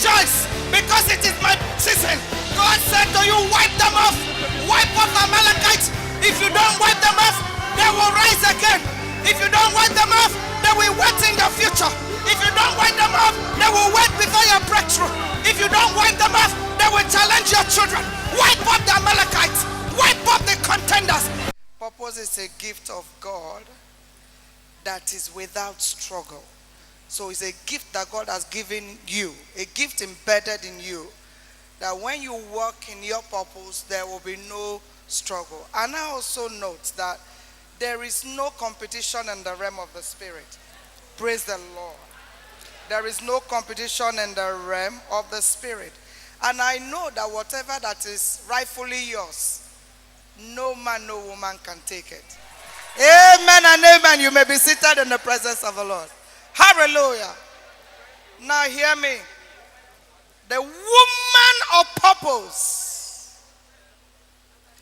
rejoice because it is my season. God said to you, wipe them off. Wipe off Amalekites. If you don't wipe them off, they will rise again. If you don't wipe them off, they will wait in the future. If you don't wipe them off, they will wait before your breakthrough. If you don't wipe them off, they will challenge your children. Wipe up the Amalekites. Wipe up the contenders. Purpose is a gift of God that is without struggle. So it's a gift that God has given you, a gift embedded in you, that when you work in your purpose, there will be no struggle. And I also note that there is no competition in the realm of the spirit. Praise the Lord. There is no competition in the realm of the spirit. And I know that whatever that is rightfully yours, no man, no woman can take it. Amen and amen. You may be seated in the presence of the Lord. Hallelujah. Now hear me. The woman of purpose,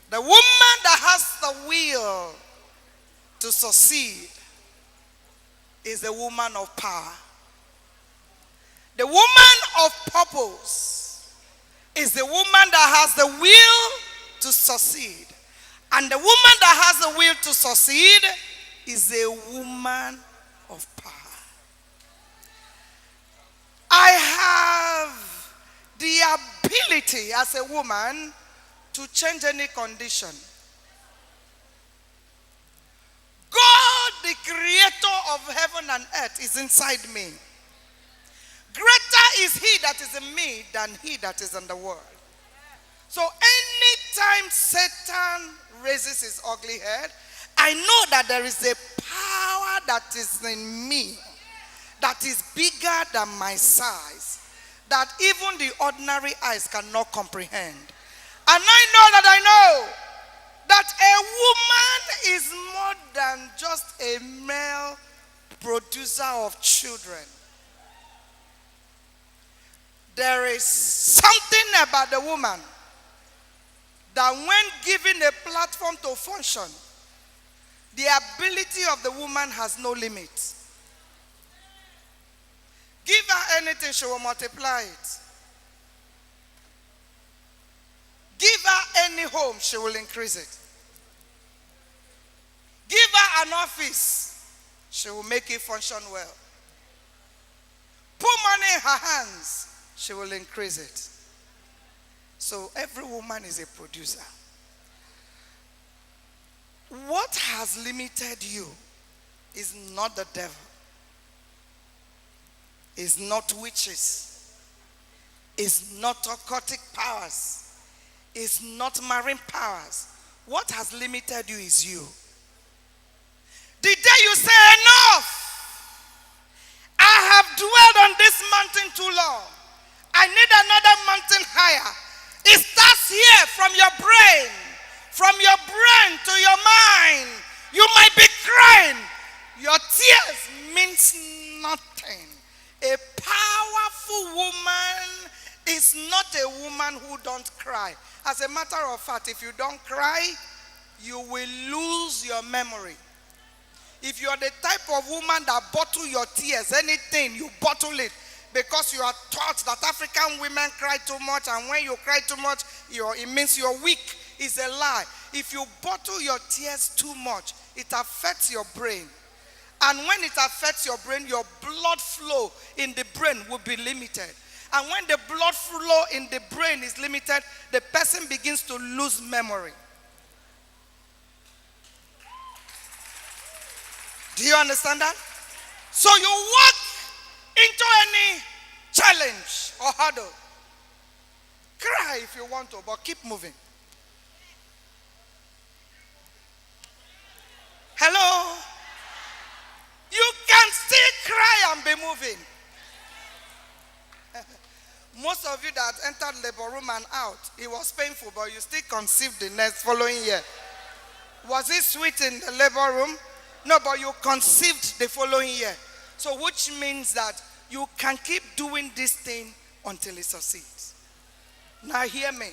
the woman that has the will to succeed, is the woman of power. The woman of purpose is the woman that has the will to succeed. And the woman that has the will to succeed is a woman of power. I have the ability as a woman to change any condition. God, the creator of heaven and earth, is inside me. Greater is he that is in me than he that is in the world. So anytime Satan raises his ugly head, I know that there is a power that is in me that is bigger than my size, that even the ordinary eyes cannot comprehend. And I know that a woman is more than just a male producer of children. There is something about the woman that when given a platform to function, the ability of the woman has no limit. Give her anything, she will multiply it. Give her any home, she will increase it. Give her an office, she will make it function well. Put money in her hands, she will increase it. So every woman is a producer. What has limited you is not the devil. It's not witches. It's not occultic powers. It's not marine powers. What has limited you is you. The day you say enough, I have dwelled on this mountain too long, I need another mountain higher. It starts here from your brain. From your brain to your mind. You might be crying. Your tears means nothing. A powerful woman is not a woman who don't cry. As a matter of fact, if you don't cry, you will lose your memory. If you are the type of woman that bottle your tears, anything, you bottle it. Because you are taught that African women cry too much, and when you cry too much, it means you're weak. It's a lie. If you bottle your tears too much, it affects your brain. And when it affects your brain, your blood flow in the brain will be limited. And when the blood flow in the brain is limited, the person begins to lose memory. Do you understand that? So you walk into any challenge or hurdle. Cry if you want to, but keep moving. Hello? You can still cry and be moving. Most of you that entered labor room and out, it was painful, but you still conceived the next following year. Was it sweet in the labor room? No, but you conceived the following year. So which means that you can keep doing this thing until it succeeds. Now hear me.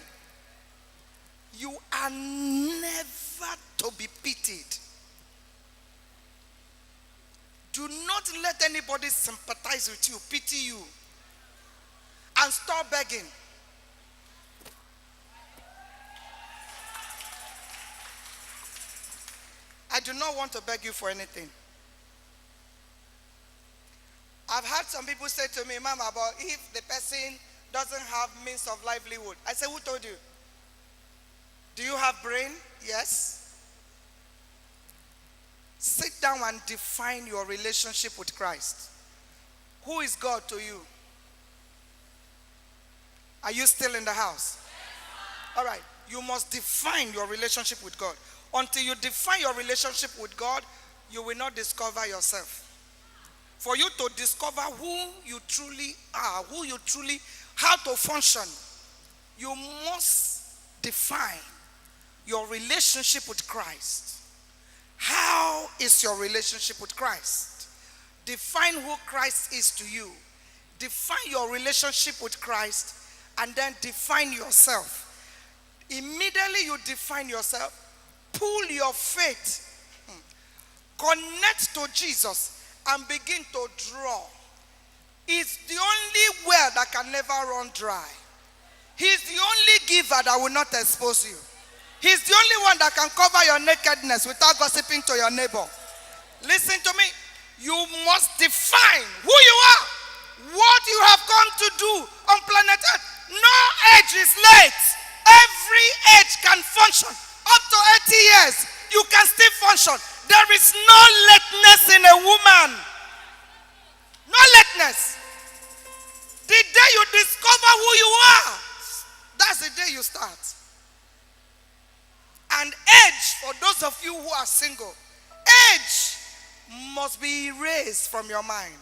You are never to be pitied. Do not let anybody sympathize with you, pity you. and stop begging. I do not want to beg you for anything. I've had some people say to me, Mama, but if the person doesn't have means of livelihood. I say, who told you? Do you have brain? Yes. Sit down and define your relationship with Christ. Who is God to you? Are you still in the house? All right. You must define your relationship with God. Until you define your relationship with God, you will not discover yourself. For you to discover who you truly are, how to function, you must define your relationship with Christ. How is your relationship with Christ? Define who Christ is to you. Define your relationship with Christ, and then define yourself. Immediately you define yourself, pull your faith, connect to Jesus, and begin to draw. It's the only well that can never run dry. He's the only giver that will not expose you. He's the only one that can cover your nakedness without gossiping to your neighbor. Listen to me. You must define who you are, what you have come to do on planet Earth. No age is late. Every age can function. Up to 80 years, you can still function. There is no lateness in a woman. No lateness. The day you discover who you are, that's the day you start. And age, for those of you who are single, age must be erased from your mind.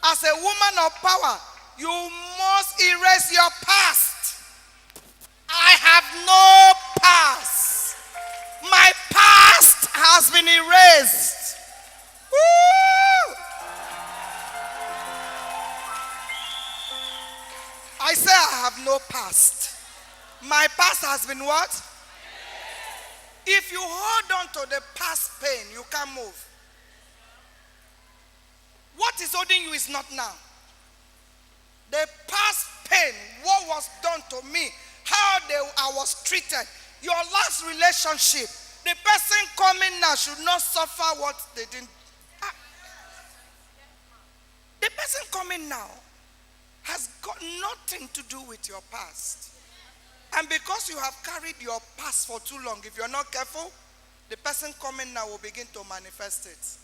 As a woman of power, you must erase your past. I have no past. My past has been erased. Woo! I say I have no past. My past has been what? If you hold on to the past pain, you can't move. What is holding you is not now. The past pain, what was done to me, how I was treated, your last relationship, the person coming now should not suffer what they didn't. The person coming now has got nothing to do with your past. And because you have carried your past for too long, if you're not careful, the person coming now will begin to manifest it.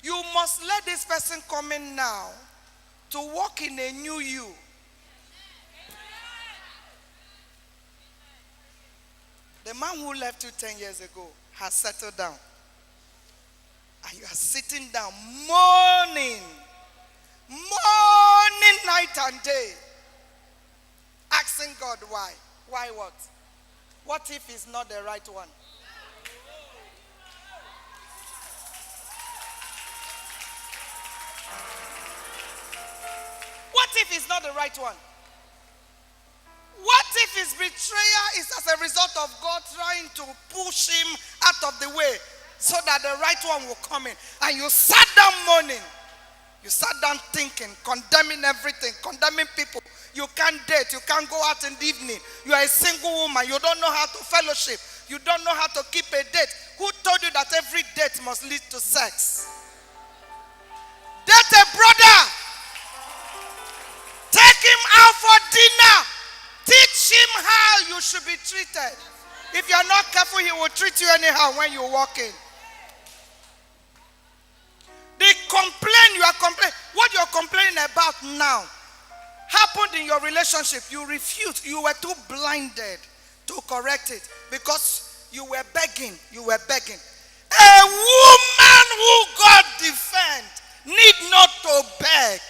You must let this person come in now to walk in a new you. The man who left you 10 years ago has settled down. And you are sitting down morning, night and day, asking God why. Why what? What if it's not the right one? What if it's not the right one? What if his betrayal is as a result of God trying to push him out of the way so that the right one will come in? And you sat down mourning. You sat down thinking, condemning everything, condemning people. You can't date. You can't go out in the evening. You are a single woman. You don't know how to fellowship. You don't know how to keep a date. Who told you that every date must lead to sex? Date a brother. Take him out for dinner. Teach him how you should be treated. If you're not careful, he will treat you anyhow when you walk in. The complaint you are complaining, what you're complaining about now, happened in your relationship. You refused. You were too blinded to correct it because you were begging. You were begging. A woman who God defend need not to beg.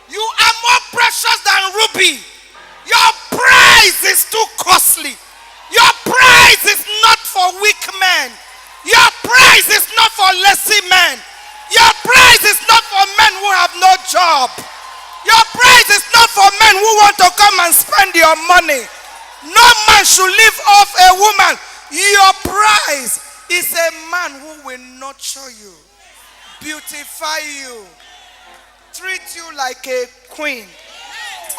You are more precious than ruby. Your price is too costly. Your price is not for weak men. Your price is not for lazy men. Your price is not for men who have no job. Your price is not for men who want to come and spend your money. No man should live off a woman. Your price is a man who will nurture you. beautify you, treat you like a queen.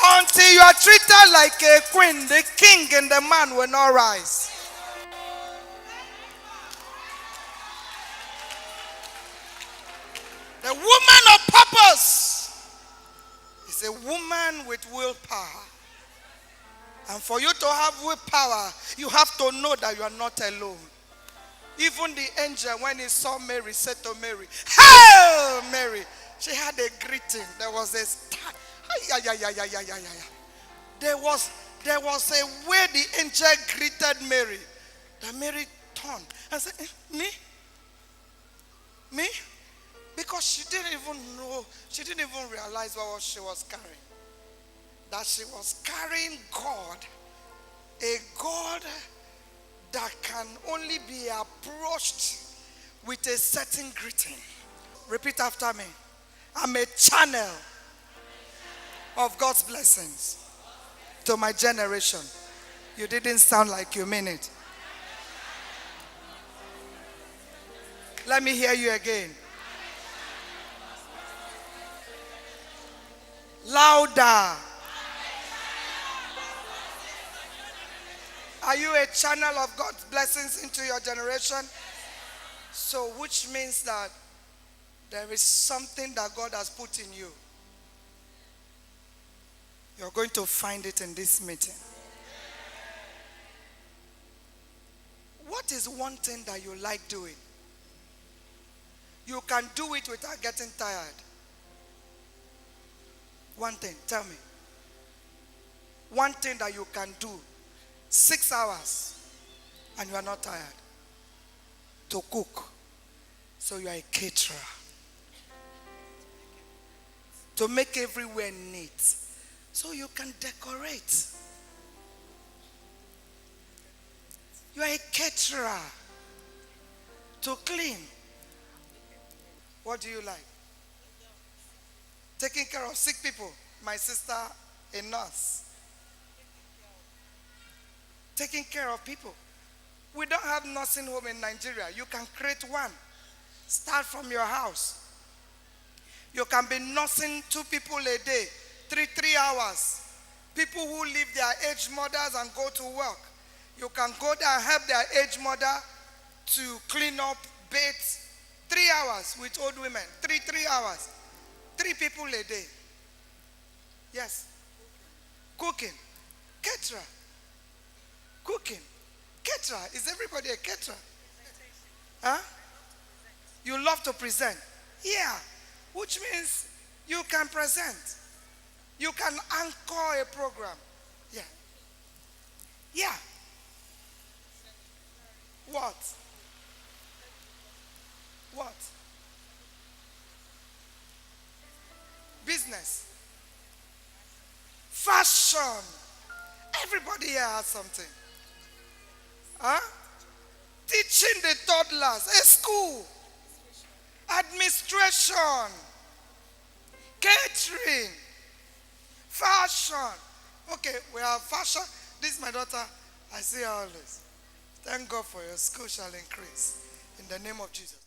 Until you are treated like a queen, the king and the man will not rise. The woman of purpose is a woman with willpower. And for you to have willpower, you have to know that you are not alone. Even the angel, when he saw Mary, said to Mary, "Hail, Mary!" She had a greeting. There was a start. There was a way the angel greeted Mary. That Mary turned and said, "Me? Me?" Because she didn't even know, she didn't even realize what she was carrying. That she was carrying God, a God that can only be approached with a certain greeting. Repeat after me. I'm a channel of God's blessings to my generation. You didn't sound like you mean it. Let me hear you again. Louder. Are you a channel of God's blessings into your generation? So, which means that there is something that God has put in you. You're going to find it in this meeting. What is one thing that you like doing? You can do it without getting tired. One thing, tell me. One thing that you can do 6 hours and you are not tired. To cook. So you are a caterer. To make everywhere neat. So you can decorate. You are a caterer. To clean. What do you like? Taking care of sick people. My sister, a nurse. Taking care of people. We don't have nursing home in Nigeria. You can create one. Start from your house. You can be nursing 2 people a day, 3 hours. People who leave their aged mothers and go to work. You can go there and help their aged mother to clean up, bathe. 3 hours with old women. 3 hours. 3 people a day. Yes. Cooking. Caterer. Cooking. Caterer. Is everybody a caterer? Huh? You love to present. Yeah. Which means you can present. You can anchor a program. Yeah. Yeah. What? What? Business. Fashion. Everybody here has something. Huh? Teaching the toddlers. A school. Administration. Catering. Fashion. Okay, we have fashion. This is my daughter. I see her always. Thank God for your school shall increase. In the name of Jesus.